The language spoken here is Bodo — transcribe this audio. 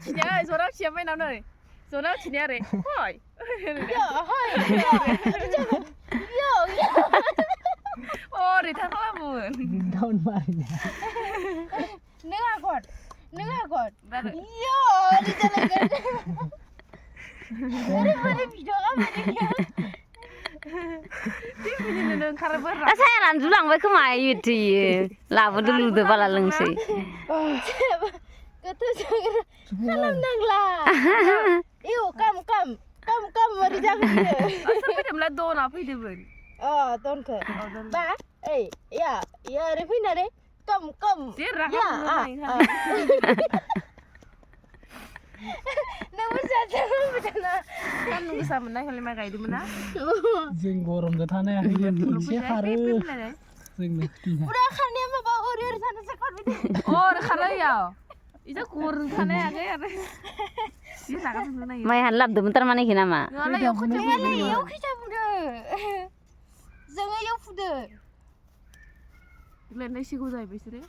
खिनाया जराव खियाबाय नाव नै जराव खिनाया ओरै हय ओरै था खालामोमोन दाउन मारिना नों आगर बारो इयो ओरै जालायगोन बोरै भिडिअ खालामनाया बिदिनो ओंखारोबो सायानानै जुलांबाय खोमा इयो लाबोदो लुदो बाला लोंसै गोथौ खालामनांला इउ काम ओरै जागोन बियो सोर फैदोंमोनलाय दना फैदोंमोन दनखो बा ओइ या ओरै फैनानै काम जे रागा नोंबो जाना सान्दुं गोसामोन ना खालि माइ गायदोंमोन ना जों गरमजों थानो हायाखै एसे खारो जोंनो पुरा खारनाया माबा ओरै सानसे खारबाय ओरै खारो इयाव इजा गरम थानो हायाखै आरो जि रागा जोंनो नायो माइ हान लाबदोंमोन थारमाने इखि नामा नङालाय इयाव खोथिया इयाव खैथा फुदो जोङो इयाव फुदो लेरनाय सिगौ जाहैबाय बिसोरो